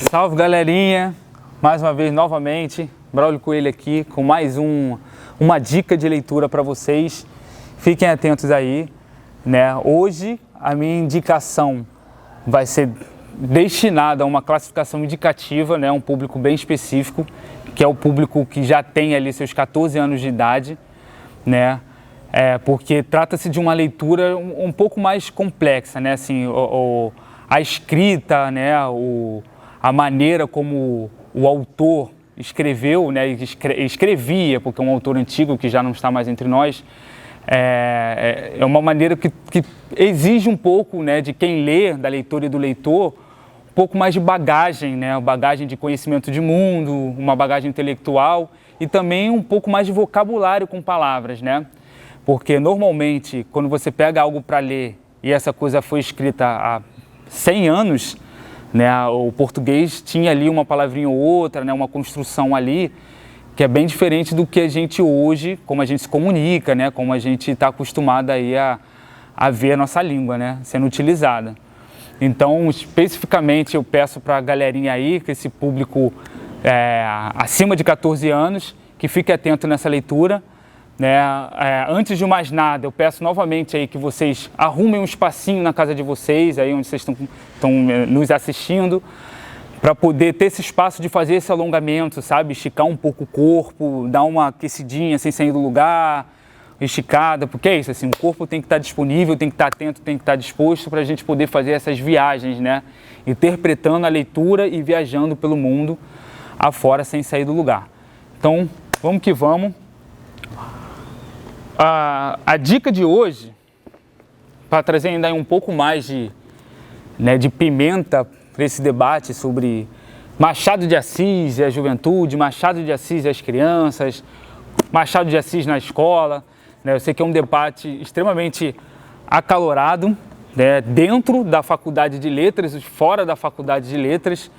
Salve, galerinha! Mais uma vez, novamente, Braulio Coelho aqui com mais uma dica de leitura para vocês. Fiquem atentos aí, né? Hoje a minha indicação vai ser destinada a uma classificação indicativa, né? Um público bem específico, que é o público que já tem ali seus 14 anos de idade, né? Porque trata-se de uma leitura um pouco mais complexa, né? Assim, a escrita, né? A maneira como o autor escreveu, né? Escrevia, porque é um autor antigo que já não está mais entre nós, é uma maneira que exige um pouco, né? De quem lê, da leitora e do leitor, um pouco mais de bagagem, né? Bagagem de conhecimento de mundo, uma bagagem intelectual e também um pouco mais de vocabulário com palavras, né? Porque normalmente, quando você pega algo para ler e essa coisa foi escrita há 100 anos, né, o português tinha ali uma palavrinha ou outra, né, uma construção ali, que é bem diferente do que a gente hoje, como a gente se comunica, né, como a gente está acostumado aí a ver a nossa língua, né, sendo utilizada. Então, especificamente, eu peço para a galerinha aí, que esse público acima de 14 anos, que fique atento nessa leitura. Né? Antes de mais nada, eu peço novamente aí que vocês arrumem um espacinho na casa de vocês, aí onde vocês estão nos assistindo, para poder ter esse espaço de fazer esse alongamento, sabe? Esticar um pouco o corpo, dar uma aquecidinha sem sair do lugar, esticada, porque é isso, assim, o corpo tem que estar disponível, tem que estar atento, tem que estar disposto para a gente poder fazer essas viagens, né? Interpretando a leitura e viajando pelo mundo afora sem sair do lugar. Então, vamos que vamos. A dica de hoje, para trazer ainda um pouco mais de pimenta para esse debate sobre Machado de Assis e a juventude, Machado de Assis e as crianças, Machado de Assis na escola, né? Eu sei que é um debate extremamente acalorado, né? Dentro da faculdade de letras e fora da faculdade de letras.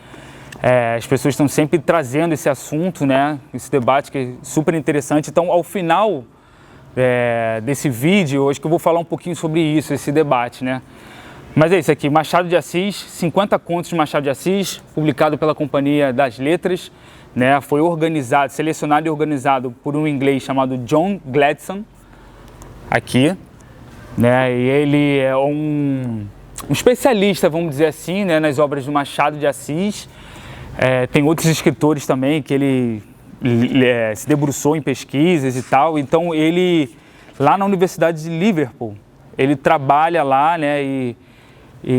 As pessoas estão sempre trazendo esse assunto, né? Esse debate que é super interessante. Então, ao final desse vídeo, hoje que eu vou falar um pouquinho sobre isso, esse debate, né? Mas é isso aqui, Machado de Assis, 50 contos de Machado de Assis, publicado pela Companhia das Letras, né? Foi organizado, selecionado e organizado por um inglês chamado John Gladstone, aqui, né? E ele é um especialista, vamos dizer assim, né? Nas obras de Machado de Assis. Tem outros escritores também que ele se debruçou em pesquisas e tal. Então ele, lá na Universidade de Liverpool, ele trabalha lá, né, e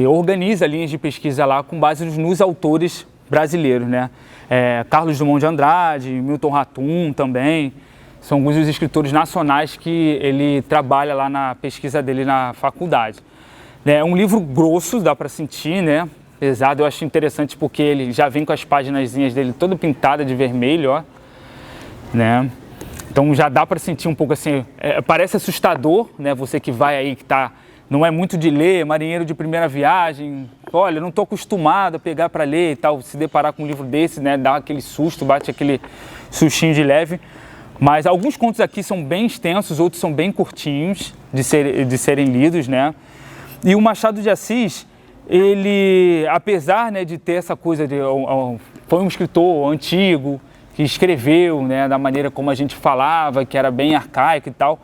organiza linhas de pesquisa lá com base nos autores brasileiros, né? Carlos Drummond de Andrade, Milton Ratum também, são alguns dos escritores nacionais que ele trabalha lá na pesquisa dele na faculdade. É um livro grosso, dá para sentir, né? Pesado, eu acho interessante porque ele já vem com as paginazinhas dele toda pintada de vermelho, ó. Né? Então já dá para sentir um pouco assim, parece assustador, né? Você que vai aí, que não é muito de ler, marinheiro de primeira viagem, olha, não estou acostumado a pegar para ler e tal, se deparar com um livro desse, né? Dá aquele susto, bate aquele sustinho de leve. Mas alguns contos aqui são bem extensos, outros são bem curtinhos de serem lidos, né? E o Machado de Assis, ele, apesar, né, de ter essa coisa foi um escritor antigo, que escreveu, né, da maneira como a gente falava, que era bem arcaico e tal,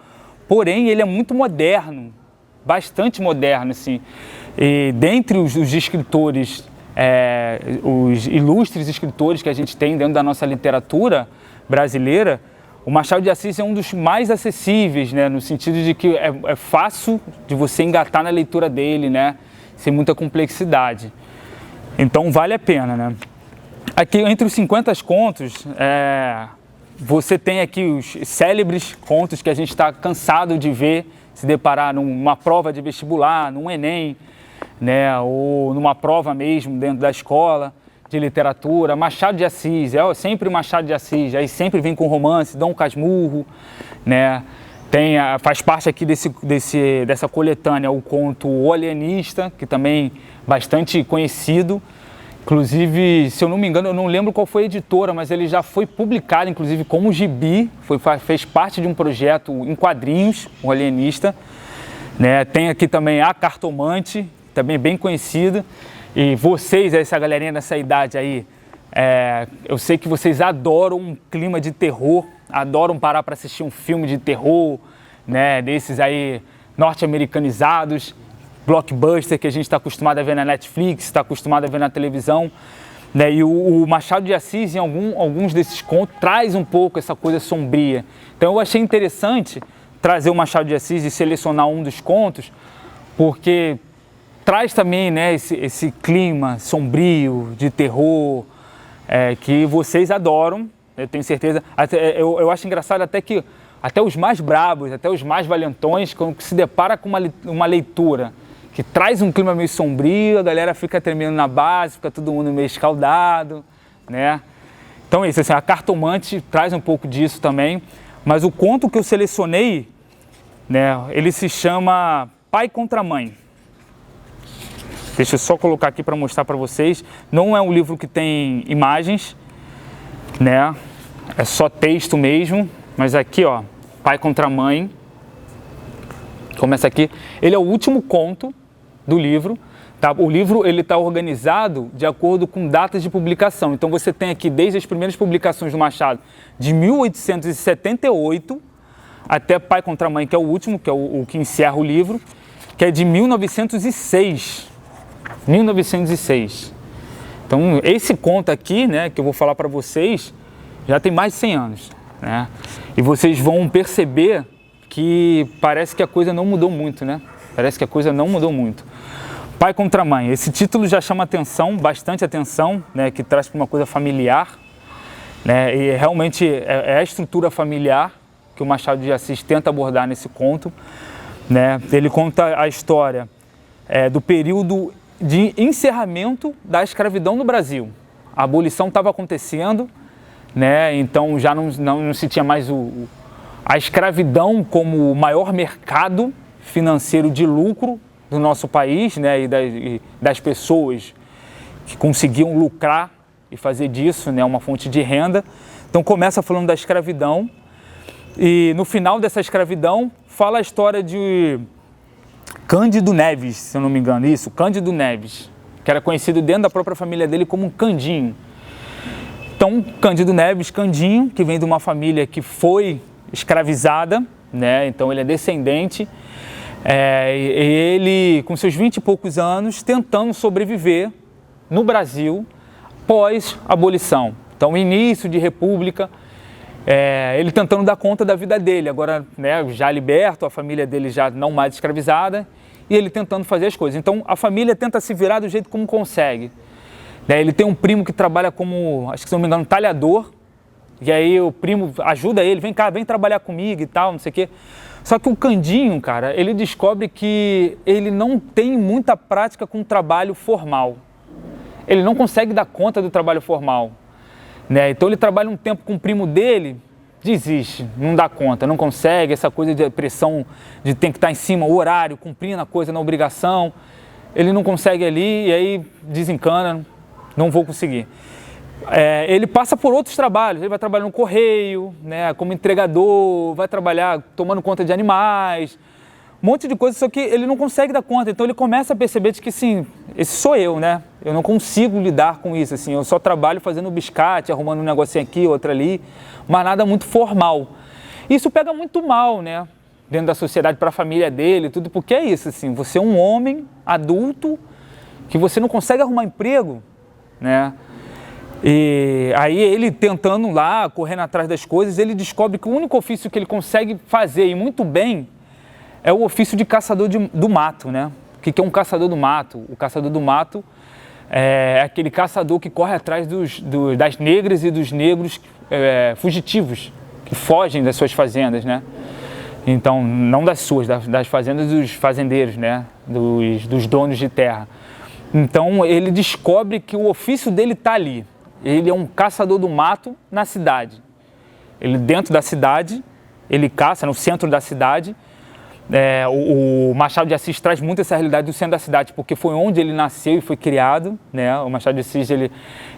porém ele é muito moderno, bastante moderno, assim. E dentre os escritores, os ilustres escritores que a gente tem dentro da nossa literatura brasileira, o Machado de Assis é um dos mais acessíveis, né, no sentido de que é fácil de você engatar na leitura dele, né, sem muita complexidade. Então vale a pena, né? Aqui, entre os 50 contos, você tem aqui os célebres contos que a gente está cansado de ver, se deparar numa prova de vestibular, num Enem, né, ou numa prova mesmo dentro da escola de literatura. Machado de Assis, sempre Machado de Assis, aí sempre vem com romance, Dom Casmurro, né? Faz parte aqui dessa coletânea o conto O Alienista, que também é bastante conhecido. Inclusive, se eu não me engano, eu não lembro qual foi a editora, mas ele já foi publicado, inclusive, como gibi, fez parte de um projeto em quadrinhos, O Alienista. Né? Tem aqui também A Cartomante, também bem conhecida. E vocês, essa galerinha dessa idade aí, Eu sei que vocês adoram um clima de terror, adoram parar para assistir um filme de terror, né, desses aí norte-americanizados, blockbuster que a gente está acostumado a ver na Netflix, está acostumado a ver na televisão. Né, e o Machado de Assis, em alguns desses contos, traz um pouco essa coisa sombria. Então eu achei interessante trazer o Machado de Assis e selecionar um dos contos, porque traz também, né, esse clima sombrio, de terror, que vocês adoram, eu tenho certeza. Eu acho engraçado até que até os mais bravos, até os mais valentões, quando se depara com uma leitura que traz um clima meio sombrio, a galera fica tremendo na base, fica todo mundo meio escaldado, né? Então é isso, assim, a Cartomante traz um pouco disso também, mas o conto que eu selecionei, né, ele se chama Pai contra Mãe. Deixa eu só colocar aqui para mostrar para vocês. Não é um livro que tem imagens, né? É só texto mesmo, mas aqui, ó, Pai contra Mãe. Começa aqui. Ele é o último conto do livro. Tá? O livro ele está organizado de acordo com datas de publicação. Então você tem aqui desde as primeiras publicações do Machado, de 1878 até Pai contra Mãe, que é o último, que é o que encerra o livro, que é de 1906. 1906. Então esse conto aqui, né, que eu vou falar para vocês, já tem mais de 100 anos, né? E vocês vão perceber que parece que a coisa não mudou muito, né? Parece que a coisa não mudou muito. Pai contra Mãe. Esse título já chama atenção, bastante atenção, né? Que traz para uma coisa familiar, né? E realmente é a estrutura familiar que o Machado de Assis tenta abordar nesse conto, né? Ele conta a história do período de encerramento da escravidão no Brasil. A abolição estava acontecendo, né? Então já não se tinha mais a escravidão como o maior mercado financeiro de lucro do nosso país, né? E das pessoas que conseguiam lucrar e fazer disso, né, uma fonte de renda. Então começa falando da escravidão e no final dessa escravidão fala a história de Cândido Neves, se eu não me engano, isso, Cândido Neves, que era conhecido dentro da própria família dele como um Candinho. Então, Cândido Neves, Candinho, que vem de uma família que foi escravizada, né? Então ele é descendente, e ele, com seus 20 e poucos anos, tentando sobreviver no Brasil pós-abolição. Então, início de república, ele tentando dar conta da vida dele, agora, né, já liberto, a família dele já não mais escravizada, e ele tentando fazer as coisas. Então, a família tenta se virar do jeito como consegue. Ele tem um primo que trabalha como, acho que se não me engano, talhador, e aí o primo ajuda ele, vem cá, vem trabalhar comigo e tal, não sei o quê. Só que o Candinho, cara, ele descobre que ele não tem muita prática com trabalho formal. Ele não consegue dar conta do trabalho formal, né? Então ele trabalha um tempo com o primo dele, desiste, não dá conta, não consegue, essa coisa de pressão de ter que estar em cima, o horário, cumprindo a coisa na obrigação, ele não consegue ali e aí desencana, não vou conseguir. Ele passa por outros trabalhos, ele vai trabalhar no correio, né, como entregador, vai trabalhar tomando conta de animais, um monte de coisa, só que ele não consegue dar conta, então ele começa a perceber de que, sim, esse sou eu, né, eu não consigo lidar com isso, assim, eu só trabalho fazendo biscate, arrumando um negocinho aqui, outro ali, mas nada muito formal. Isso pega muito mal, né, dentro da sociedade, para a família dele, tudo, porque é isso, assim, você é um homem adulto que você não consegue arrumar emprego, né? E aí ele tentando lá, correndo atrás das coisas, ele descobre que o único ofício que ele consegue fazer e muito bem é o ofício de caçador do mato, né? O que é um caçador do mato? O caçador do mato é aquele caçador que corre atrás das negras e dos negros fugitivos, que fogem das suas fazendas, né? Então, não das suas, das fazendas dos fazendeiros, né? Dos donos de terra. Então, ele descobre que o ofício dele está ali. Ele é um caçador do mato na cidade. Ele dentro da cidade, ele caça no centro da cidade. O Machado de Assis traz muito essa realidade do centro da cidade, porque foi onde ele nasceu e foi criado, né? O Machado de Assis ele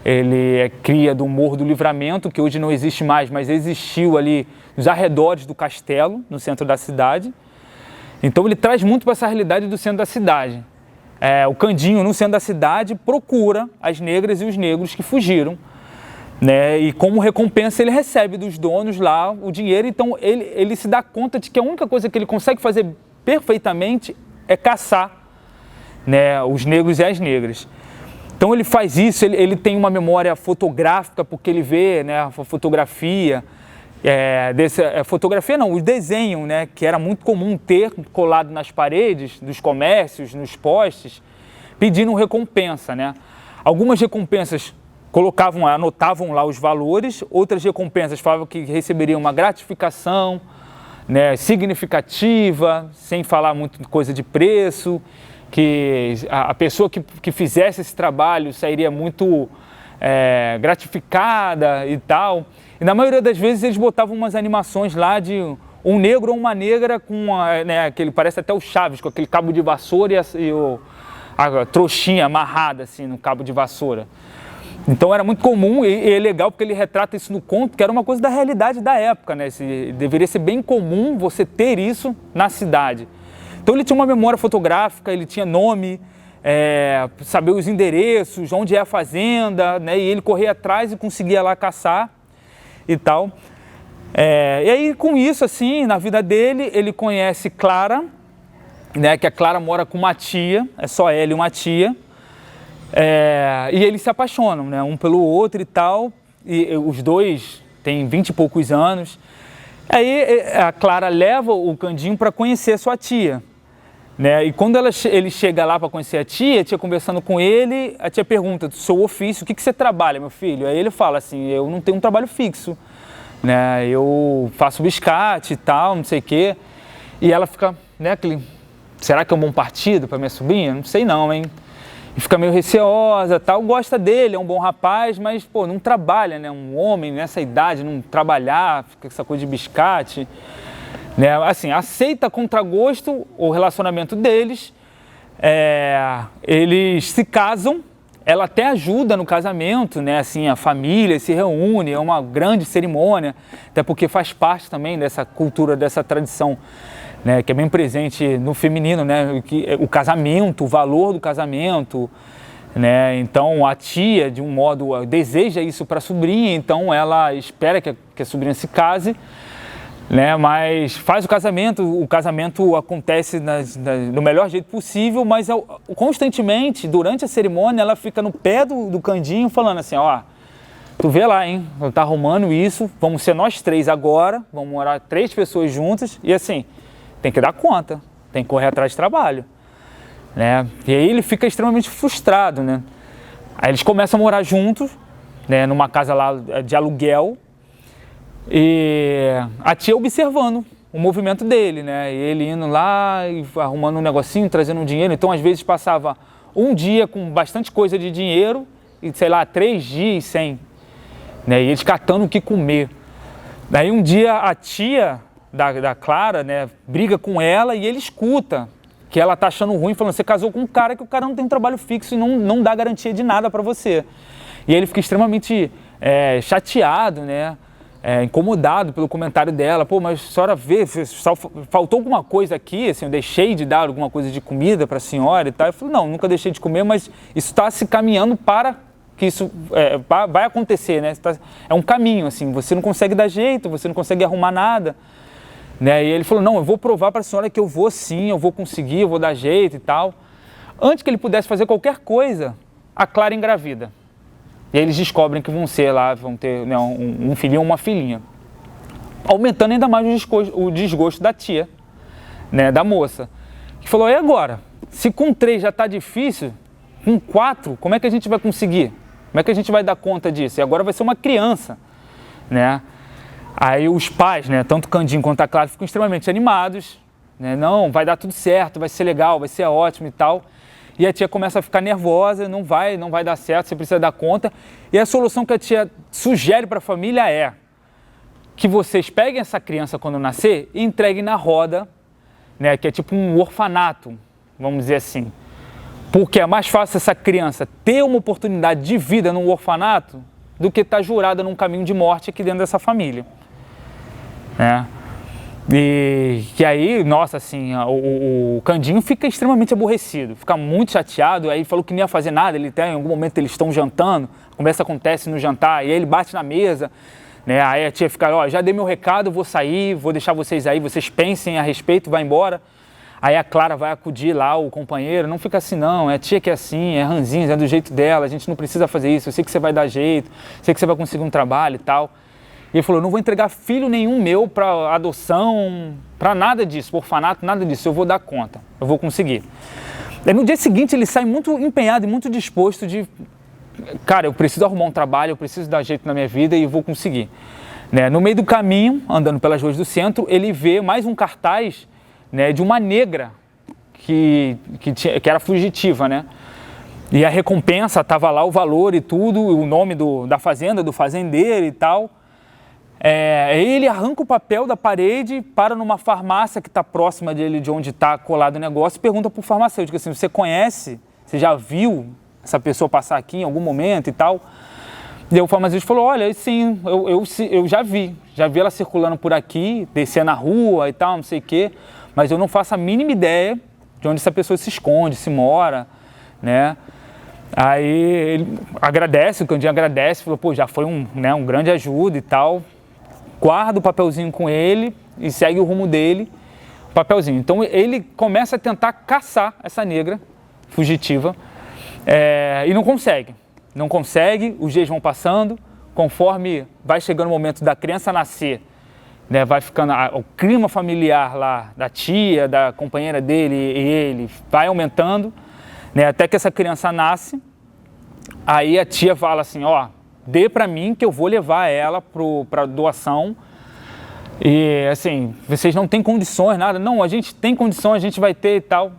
é cria do Morro do Livramento, que hoje não existe mais, mas existiu ali nos arredores do castelo, no centro da cidade. Então ele traz muito para essa realidade do centro da cidade. O Candinho, no centro da cidade, procura as negras e os negros que fugiram né? E como recompensa ele recebe dos donos lá o dinheiro, então ele se dá conta de que a única coisa que ele consegue fazer perfeitamente é caçar, né, os negros e as negras. Então ele faz isso, ele tem uma memória fotográfica, porque ele vê, né, a fotografia, fotografia não, o desenho, né, que era muito comum ter colado nas paredes dos comércios, nos postes, pedindo recompensa, né? Algumas recompensas anotavam lá os valores, outras recompensas falavam que receberiam uma gratificação, né, significativa, sem falar muito coisa de preço, que a pessoa que fizesse esse trabalho sairia muito gratificada e tal. E na maioria das vezes eles botavam umas animações lá de um negro ou uma negra com aquele, parece até o Chaves, com aquele cabo de vassoura e a trouxinha amarrada assim no cabo de vassoura. Então era muito comum e é legal porque ele retrata isso no conto, que era uma coisa da realidade da época, né? Deveria ser bem comum você ter isso na cidade. Então ele tinha uma memória fotográfica, ele tinha nome, saber os endereços, onde é a fazenda, né? E ele corria atrás e conseguia lá caçar e tal. E aí com isso, assim, na vida dele, ele conhece Clara, né? Que a Clara mora com uma tia, é só ela e uma tia. E eles se apaixonam, né, um pelo outro e tal, e os dois têm 20 e poucos anos. Aí a Clara leva o Candinho para conhecer a sua tia, né, e quando ele chega lá para conhecer a tia conversando com ele, a tia pergunta do seu ofício, o que você trabalha, meu filho? Aí ele fala assim, eu não tenho um trabalho fixo, né, eu faço biscate e tal, não sei o quê. E ela fica, né, será que é um bom partido para minha sobrinha? Não sei não, hein? E fica meio receosa, tal, gosta dele, é um bom rapaz, mas, pô, não trabalha, né? Um homem nessa idade, não trabalhar, fica essa coisa de biscate, né? Assim, aceita a contragosto o relacionamento deles, eles se casam, ela até ajuda no casamento, né? Assim, a família se reúne, é uma grande cerimônia, até porque faz parte também dessa cultura, dessa tradição, né, que é bem presente no feminino, né, o casamento, o valor do casamento, né, então a tia, de um modo, deseja isso para a sobrinha, então ela espera que a sobrinha se case, né, mas faz o casamento acontece do melhor jeito possível, mas constantemente, durante a cerimônia, ela fica no pé do Candinho falando assim, ó, tu vê lá, hein, tá arrumando isso, vamos ser nós três agora, vamos morar 3 pessoas juntas, e assim, tem que dar conta, tem que correr atrás de trabalho, né? E aí ele fica extremamente frustrado, né? Aí eles começam a morar juntos, né, numa casa lá de aluguel, e a tia observando o movimento dele, né? E ele indo lá e arrumando um negocinho, trazendo um dinheiro. Então, às vezes, passava um dia com bastante coisa de dinheiro e, sei lá, 3 dias sem, né? E eles catando o que comer. Daí um dia a tia da Clara, né, briga com ela e ele escuta que ela tá achando ruim, falando, você casou com um cara que o cara não tem trabalho fixo e não dá garantia de nada para você. E ele fica extremamente chateado, né, incomodado pelo comentário dela. Pô, mas a senhora vê, faltou alguma coisa aqui, assim, eu deixei de dar alguma coisa de comida para a senhora e tal. Eu falei, não, nunca deixei de comer, mas isso está se caminhando para que isso vai acontecer, né? É um caminho, assim, você não consegue dar jeito, você não consegue arrumar nada. Né? E ele falou, não, eu vou provar para a senhora que eu vou sim, eu vou conseguir, eu vou dar jeito e tal. Antes que ele pudesse fazer qualquer coisa, a Clara engravida. E aí eles descobrem que vão ter, né, um filhinho ou uma filhinha. Aumentando ainda mais o desgosto da tia, né, da moça. Que falou, e agora? Se com 3 já está difícil, com 4, como é que a gente vai conseguir? Como é que a gente vai dar conta disso? E agora vai ser uma criança, né? Aí os pais, né, tanto o Candinho quanto a Clara, ficam extremamente animados, né, não, vai dar tudo certo, vai ser legal, vai ser ótimo e tal. E a tia começa a ficar nervosa, não vai dar certo, você precisa dar conta. E a solução que a tia sugere para a família é que vocês peguem essa criança quando nascer e entreguem na roda, né, que é tipo um orfanato, vamos dizer assim. Porque é mais fácil essa criança ter uma oportunidade de vida num orfanato do que estar jurada num caminho de morte aqui dentro dessa família. E aí, nossa, assim, o Candinho fica extremamente aborrecido, fica muito chateado, aí falou que não ia fazer nada, em algum momento eles estão jantando, a conversa acontece no jantar, e aí ele bate na mesa, né, aí a tia fica, ó, já dei meu recado, vou sair, vou deixar vocês aí, vocês pensem a respeito, vai embora. Aí a Clara vai acudir lá o companheiro, não fica assim não, é a tia que é assim, é ranzinza, é do jeito dela, a gente não precisa fazer isso, eu sei que você vai dar jeito, sei que você vai conseguir um trabalho e tal. E ele falou, não vou entregar filho nenhum meu para adoção, para nada disso, por orfanato, nada disso, eu vou dar conta, eu vou conseguir. Aí no dia seguinte ele sai muito empenhado e muito disposto de, cara, eu preciso arrumar um trabalho, eu preciso dar jeito na minha vida e eu vou conseguir. Né? No meio do caminho, andando pelas ruas do centro, ele vê mais um cartaz, né, de uma negra que era fugitiva, né? E a recompensa, estava lá o valor e tudo, o nome da fazenda, do fazendeiro e tal. Ele arranca o papel da parede, para numa farmácia que está próxima dele, de onde está colado o negócio, e pergunta para o farmacêutico assim, você conhece, você já viu essa pessoa passar aqui em algum momento e tal? E aí o farmacêutico falou, olha, sim, eu já vi ela circulando por aqui, descer na rua e tal, não sei o quê, mas eu não faço a mínima ideia de onde essa pessoa se esconde, se mora, né? Aí ele agradece, o Candinho agradece, falou, pô, já foi um grande ajuda e tal, guarda o papelzinho com ele e segue o rumo dele, o papelzinho. Então ele começa a tentar caçar essa negra fugitiva e não consegue, os dias vão passando, conforme vai chegando o momento da criança nascer, né, vai ficando o clima familiar lá da tia, da companheira dele e ele vai aumentando, né, até que essa criança nasce. Aí a tia fala assim, ó, dê para mim que eu vou levar ela para doação. E assim, vocês não têm condições, nada. Não, a gente tem condições, a gente vai ter e tal.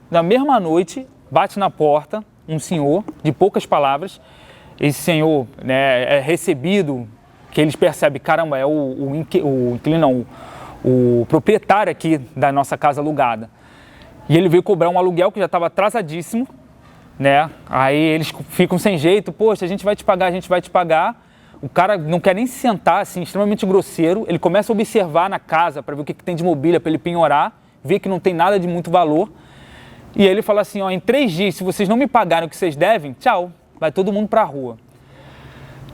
Na mesma noite, bate na porta um senhor de poucas palavras. Esse senhor, né, é recebido, que eles percebem, caramba, é o inquilino, não, o proprietário aqui da nossa casa alugada. E ele veio cobrar um aluguel que já estava atrasadíssimo, né? Aí eles ficam sem jeito, poxa, a gente vai te pagar. O cara não quer nem se sentar, assim, extremamente grosseiro. Ele começa a observar na casa para ver o que tem de mobília para ele penhorar, vê que não tem nada de muito valor. E aí ele fala assim, ó, em 3 dias, se vocês não me pagarem o que vocês devem, tchau, vai todo mundo para a rua.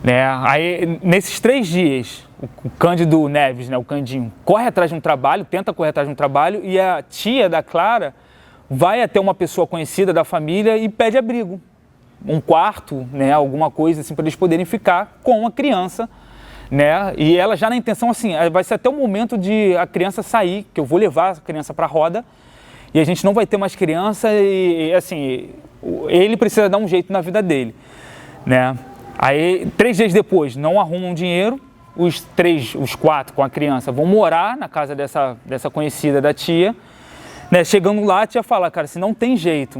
Né? Aí, nesses 3 dias, o Cândido Neves, né, o Candinho, corre atrás de um trabalho, tenta correr atrás de um trabalho, e a tia da Clara vai até uma pessoa conhecida da família e pede abrigo. Um quarto, né, alguma coisa assim, para eles poderem ficar com a criança, né? E ela já na intenção assim, vai ser até o momento de a criança sair, que eu vou levar a criança para a roda, e a gente não vai ter mais criança e assim, ele precisa dar um jeito na vida dele, né? Aí, 3 dias depois, não arrumam dinheiro, os 4 com a criança vão morar na casa dessa conhecida da tia, né? Chegando lá, a tia fala, cara, assim, não tem jeito,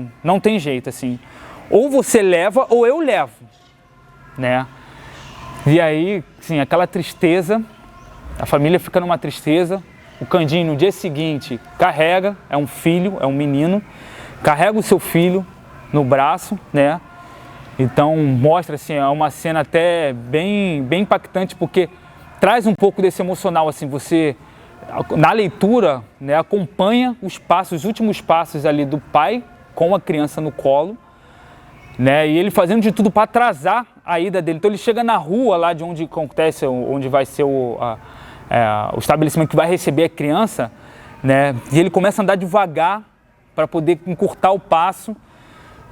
assim, ou você leva ou eu levo, né? E aí, sim, aquela tristeza, a família fica numa tristeza, o Candinho no dia seguinte carrega, é um filho, é um menino, carrega o seu filho no braço, né? Então mostra assim, é uma cena até bem impactante, porque traz um pouco desse emocional, assim, você na leitura, né, acompanha os últimos passos ali do pai com a criança no colo, né, e ele fazendo de tudo para atrasar a ida dele. Então ele chega na rua lá de onde acontece, onde vai ser o estabelecimento que vai receber a criança, né, e ele começa a andar devagar para poder encurtar o passo.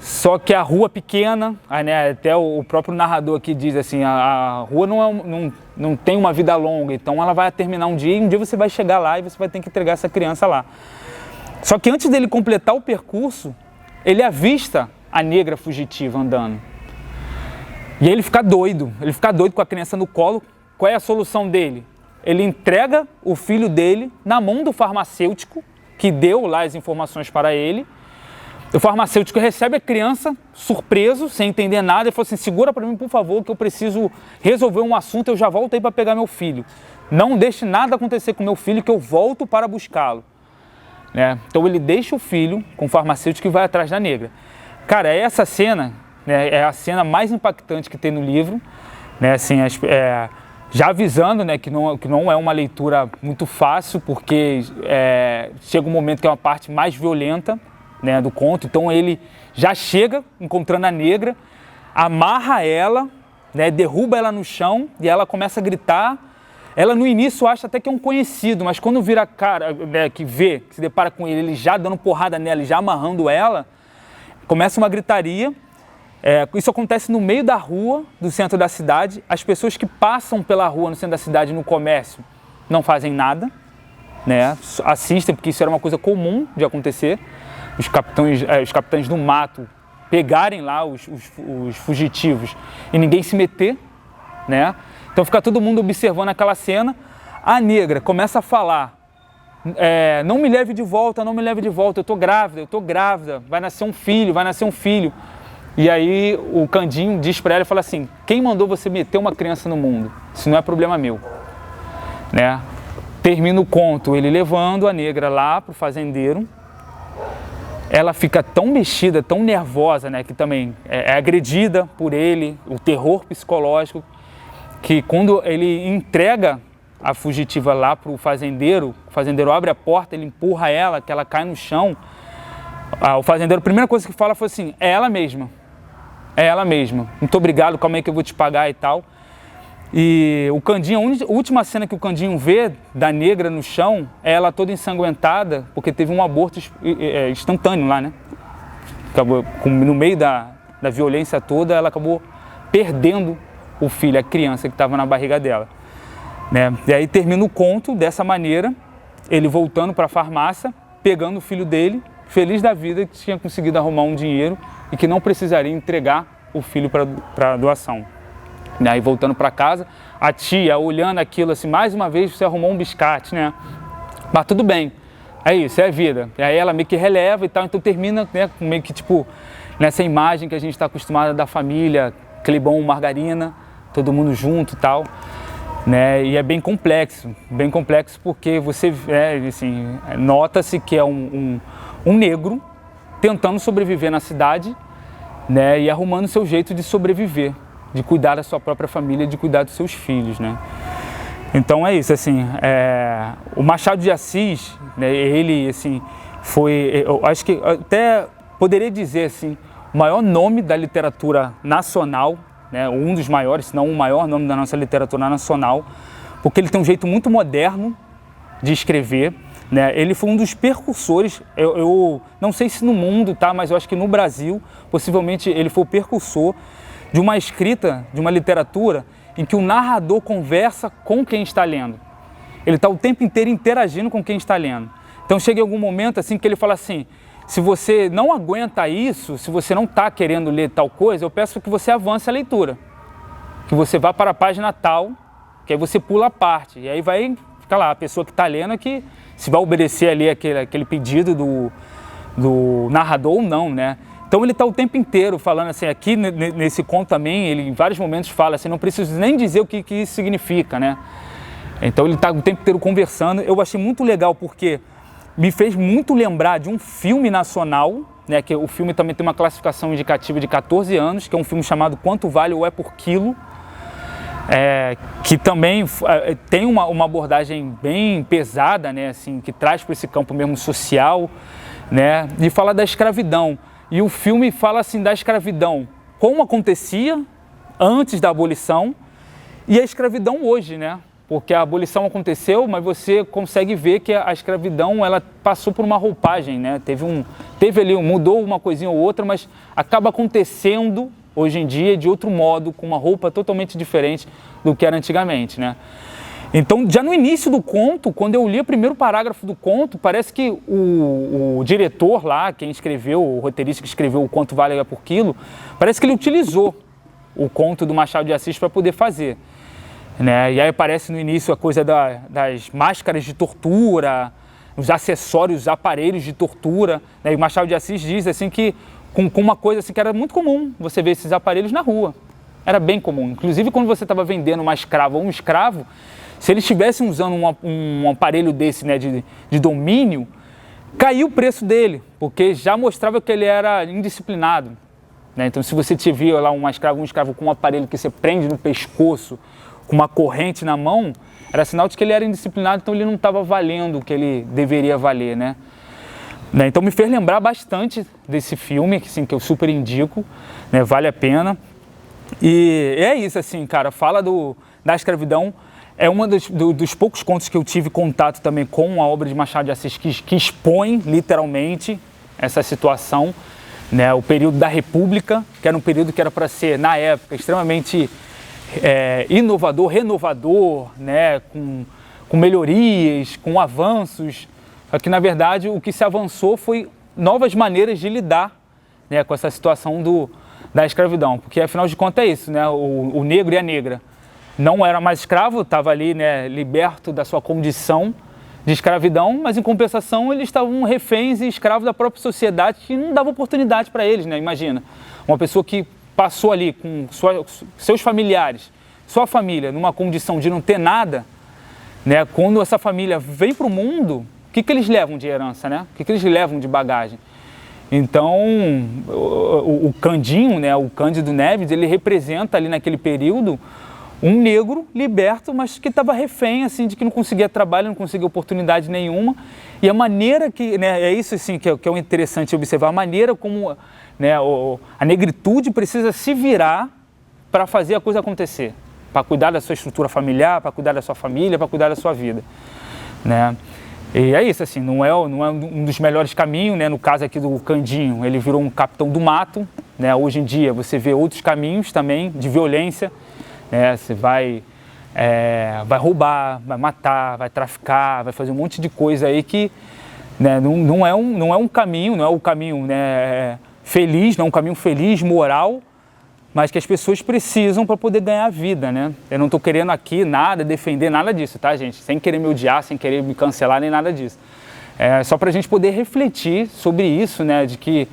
Só que a rua pequena, né, até o próprio narrador aqui diz assim, a rua não tem uma vida longa, então ela vai terminar um dia e um dia você vai chegar lá e você vai ter que entregar essa criança lá. Só que antes dele completar o percurso, ele avista a negra fugitiva andando. E aí ele fica doido com a criança no colo. Qual é a solução dele? Ele entrega o filho dele na mão do farmacêutico, que deu lá as informações para ele. O farmacêutico recebe a criança, surpreso, sem entender nada, e falou assim, segura para mim, por favor, que eu preciso resolver um assunto, eu já volto aí para pegar meu filho. Não deixe nada acontecer com meu filho, que eu volto para buscá-lo. Né? Então ele deixa o filho com o farmacêutico e vai atrás da negra. Cara, essa cena, né, é a cena mais impactante que tem no livro. Né? Assim, Já avisando, né, que não é uma leitura muito fácil, porque chega um momento que é uma parte mais violenta, né, do conto. Então ele já chega encontrando a negra, amarra ela, né, derruba ela no chão e ela começa a gritar. Ela no início acha até que é um conhecido, mas quando vira a cara, né, que se depara com ele já dando porrada nela, já amarrando ela, começa uma gritaria. Isso acontece no meio da rua do centro da cidade. As pessoas que passam pela rua no centro da cidade, no comércio, não fazem nada, né? Assistem, porque isso era uma coisa comum de acontecer. Os capitães do mato pegarem lá os fugitivos e ninguém se meter, né? Então fica todo mundo observando aquela cena. A negra começa a falar: não me leve de volta, não me leve de volta, eu tô grávida, vai nascer um filho. E aí o Candinho diz para ela e fala assim: quem mandou você meter uma criança no mundo? Isso não é problema meu, né? Termina o conto ele levando a negra lá pro fazendeiro. Ela fica tão mexida, tão nervosa, né, que também é agredida por ele, o terror psicológico, que quando ele entrega a fugitiva lá pro fazendeiro, o fazendeiro abre a porta, ele empurra ela, que ela cai no chão. O fazendeiro, a primeira coisa que fala foi assim: é ela mesma, muito obrigado, calma aí que eu vou te pagar e tal. E o Candinho, a última cena que o Candinho vê da negra no chão é ela toda ensanguentada, porque teve um aborto instantâneo lá, né? Acabou, no meio da violência toda, ela acabou perdendo o filho, a criança que estava na barriga dela, né? E aí termina o conto dessa maneira, ele voltando para a farmácia, pegando o filho dele, feliz da vida que tinha conseguido arrumar um dinheiro e que não precisaria entregar o filho para doação. Aí voltando para casa, a tia olhando aquilo assim: mais uma vez você arrumou um biscate, né? Mas tudo bem, é isso, é a vida. E aí ela meio que releva e tal, então termina, né, meio que tipo nessa imagem que a gente está acostumado da família, Clebão, margarina, todo mundo junto e tal, né? E é bem complexo porque você assim, nota-se que é um negro tentando sobreviver na cidade, né, e arrumando seu jeito de sobreviver, de cuidar da sua própria família, de cuidar dos seus filhos, né? Então é isso, assim, o Machado de Assis, né, ele, assim, foi, eu acho que até poderia dizer, assim, o maior nome da literatura nacional, né, um dos maiores, se não o maior nome da nossa literatura nacional, porque ele tem um jeito muito moderno de escrever, né? Ele foi um dos percursores, eu não sei se no mundo, tá, mas eu acho que no Brasil, possivelmente ele foi o percursor de uma escrita, de uma literatura em que o narrador conversa com quem está lendo. Ele está o tempo inteiro interagindo com quem está lendo. Então chega em algum momento assim que ele fala assim: se você não aguenta isso, se você não está querendo ler tal coisa, eu peço que você avance a leitura, que você vá para a página tal, que aí você pula a parte, e aí vai ficar lá a pessoa que está lendo, que se vai obedecer ali aquele pedido do narrador ou não, né? Então ele está o tempo inteiro falando assim, aqui nesse conto também, ele em vários momentos fala assim: não preciso nem dizer o que isso significa, né? Então ele está o tempo inteiro conversando. Eu achei muito legal porque me fez muito lembrar de um filme nacional, né? Que o filme também tem uma classificação indicativa de 14 anos, que é um filme chamado Quanto Vale ou É por Quilo, que também tem uma abordagem bem pesada, né? Assim, que traz para esse campo mesmo social, né? E fala da escravidão. E o filme fala assim da escravidão, como acontecia antes da abolição e a escravidão hoje, né? Porque a abolição aconteceu, mas você consegue ver que a escravidão ela passou por uma roupagem, né? Teve ali, mudou uma coisinha ou outra, mas acaba acontecendo hoje em dia de outro modo, com uma roupa totalmente diferente do que era antigamente, né? Então, já no início do conto, quando eu li o primeiro parágrafo do conto, parece que o diretor lá, quem escreveu, o roteirista que escreveu o Quanto Vale por Quilo, parece que ele utilizou o conto do Machado de Assis para poder fazer, né? E aí aparece no início a coisa das máscaras de tortura, os acessórios, os aparelhos de tortura, né? E o Machado de Assis diz assim que com uma coisa assim que era muito comum você ver esses aparelhos na rua. Era bem comum. Inclusive quando você estava vendendo uma escrava ou um escravo, se eles estivessem usando um aparelho desse, né, de domínio, caiu o preço dele, porque já mostrava que ele era indisciplinado, né? Então se você te via lá um escravo com um aparelho que você prende no pescoço, com uma corrente na mão, era sinal de que ele era indisciplinado, então ele não estava valendo o que ele deveria valer, né? Então me fez lembrar bastante desse filme, assim, que eu super indico, né? Vale a pena. E é isso, assim, cara, fala da escravidão. É um dos poucos contos que eu tive contato também com a obra de Machado de Assis, que expõe literalmente essa situação, né? O período da República, que era um período que era para ser, na época, extremamente inovador, renovador, né? Com melhorias, com avanços. Só que, na verdade, o que se avançou foi novas maneiras de lidar, né? Com essa situação da escravidão. Porque, afinal de contas, é isso, né? O negro e a negra não era mais escravo, estava ali, né, liberto da sua condição de escravidão, mas em compensação eles estavam reféns e escravos da própria sociedade que não dava oportunidade para eles, né? Imagina, uma pessoa que passou ali com seus familiares, sua família, numa condição de não ter nada, né? Quando essa família vem para o mundo, o que eles levam de herança, né? O que eles levam de bagagem? Então, o Candinho, né, o Cândido Neves, ele representa ali naquele período um negro liberto, mas que estava refém, assim, de que não conseguia trabalho, não conseguia oportunidade nenhuma. E a maneira que, né, é isso, assim, que é o interessante observar, a maneira como, né, a negritude precisa se virar para fazer a coisa acontecer, para cuidar da sua estrutura familiar, para cuidar da sua família, para cuidar da sua vida, né? E é isso, assim, não é um dos melhores caminhos, né? No caso aqui do Candinho, ele virou um capitão do mato, né? Hoje em dia você vê outros caminhos também de violência, né? Você vai roubar, vai matar, vai traficar, vai fazer um monte de coisa aí que, né, não é um caminho, não é o caminho, né, feliz, não é um caminho feliz, moral, mas que as pessoas precisam para poder ganhar a vida, né? Eu não estou querendo aqui defender nada disso, tá, gente? Sem querer me odiar, sem querer me cancelar, nem nada disso. É só para a gente poder refletir sobre isso, né? De que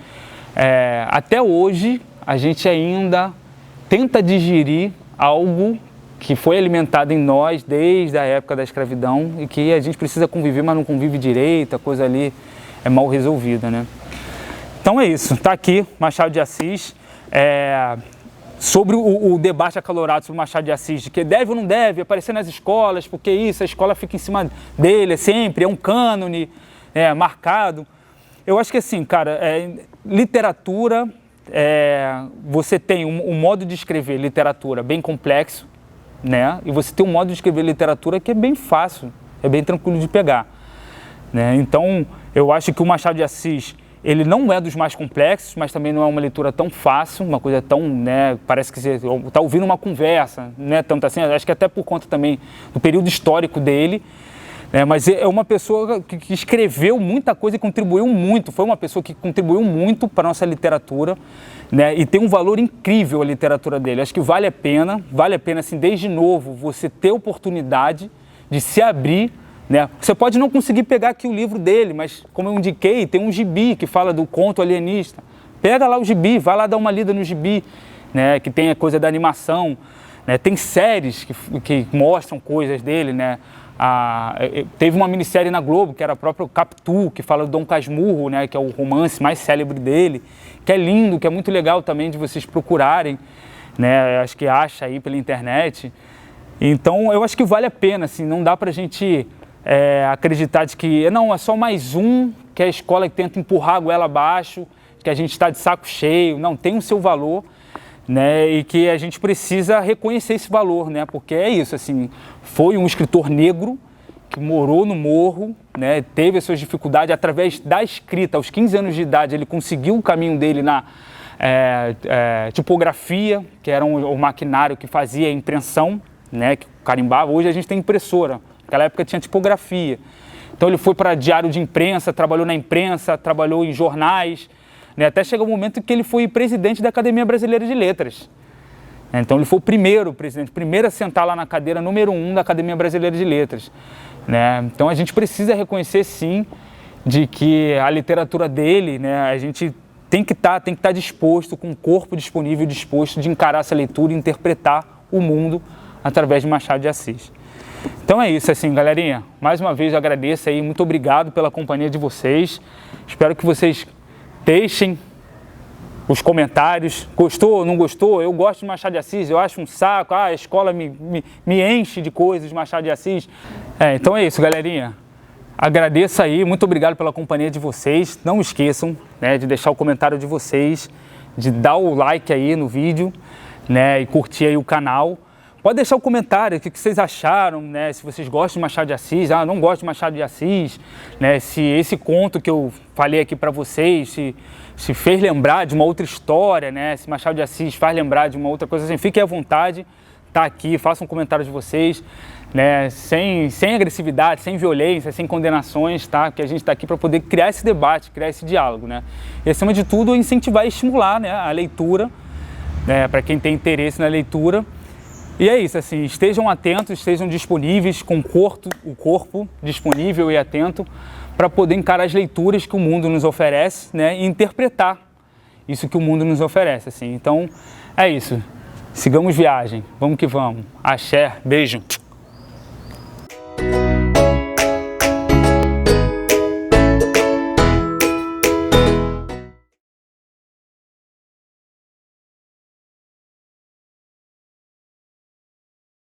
até hoje a gente ainda tenta digerir algo que foi alimentado em nós desde a época da escravidão e que a gente precisa conviver, mas não convive direito, a coisa ali é mal resolvida, né? Então é isso, tá aqui Machado de Assis. Sobre o debate acalorado sobre Machado de Assis, de que deve ou não deve aparecer nas escolas, porque isso, a escola fica em cima dele sempre, é um cânone marcado. Eu acho que assim, cara, literatura, você tem um modo de escrever literatura bem complexo, né? E você tem um modo de escrever literatura que é bem fácil, é bem tranquilo de pegar, né? Então, eu acho que o Machado de Assis, ele não é dos mais complexos, mas também não é uma leitura tão fácil, uma coisa tão, né, parece que você está ouvindo uma conversa, né, tanto assim, acho que até por conta também do período histórico dele, né, mas é uma pessoa que escreveu muita coisa e contribuiu muito, foi uma pessoa que contribuiu muito para a nossa literatura, né, e tem um valor incrível a literatura dele. Acho que vale a pena, assim, desde novo, você ter oportunidade de se abrir, né? Você pode não conseguir pegar aqui o livro dele, mas como eu indiquei, tem um gibi que fala do conto alienista. Pega lá o gibi, vai lá dar uma lida no gibi, né? Que tem a coisa da animação, né? Tem séries que mostram coisas dele, né? Teve uma minissérie na Globo, que era a própria Capitu, que fala do Dom Casmurro, né? Que é o romance mais célebre dele, que é lindo, que é muito legal também de vocês procurarem, né? Acho que acha aí pela internet. Então, eu acho que vale a pena, assim, não dá pra gente acreditar de que não, é só mais um, que é a escola que tenta empurrar a goela abaixo, que a gente está de saco cheio. Não, tem o seu valor, né? E que a gente precisa reconhecer esse valor, né? Porque é isso, assim, foi um escritor negro que morou no morro, né? Teve as suas dificuldades através da escrita. Aos 15 anos de idade ele conseguiu o caminho dele na tipografia, que era o maquinário que fazia a impressão, né? Que carimbava. Hoje a gente tem impressora. Naquela época tinha tipografia. Então ele foi para diário de imprensa, trabalhou na imprensa, trabalhou em jornais, né? Até chegou o momento que ele foi presidente da Academia Brasileira de Letras. Então ele foi o primeiro presidente, primeiro a sentar lá na cadeira número 1 da Academia Brasileira de Letras, né? Então a gente precisa reconhecer sim de que a literatura dele, né, a gente tem que estar disposto, com o corpo disponível, disposto de encarar essa leitura e interpretar o mundo através de Machado de Assis. Então é isso, assim, galerinha. Mais uma vez eu agradeço aí, muito obrigado pela companhia de vocês. Espero que vocês deixem os comentários. Gostou, não gostou? Eu gosto de Machado de Assis, eu acho um saco, a escola me enche de coisas de Machado de Assis. Então é isso, galerinha. Agradeço aí, muito obrigado pela companhia de vocês. Não esqueçam, né, de deixar o comentário de vocês, de dar o like aí no vídeo, né, e curtir aí o canal. Pode deixar o comentário, o que vocês acharam, né? Se vocês gostam de Machado de Assis, não gosto de Machado de Assis, né? Se esse conto que eu falei aqui para vocês, se fez lembrar de uma outra história, né? Se Machado de Assis faz lembrar de uma outra coisa assim, fiquem à vontade, tá aqui, façam um comentário de vocês, né? Sem agressividade, sem violência, sem condenações, tá? Porque a gente está aqui para poder criar esse debate, criar esse diálogo, né? E acima de tudo, incentivar e estimular, né, a leitura, né? Para quem tem interesse na leitura. E é isso, assim, estejam atentos, estejam disponíveis, com o corpo disponível e atento para poder encarar as leituras que o mundo nos oferece, né, e interpretar isso que o mundo nos oferece, assim. Então, é isso. Sigamos viagem. Vamos que vamos. Axé. Beijo.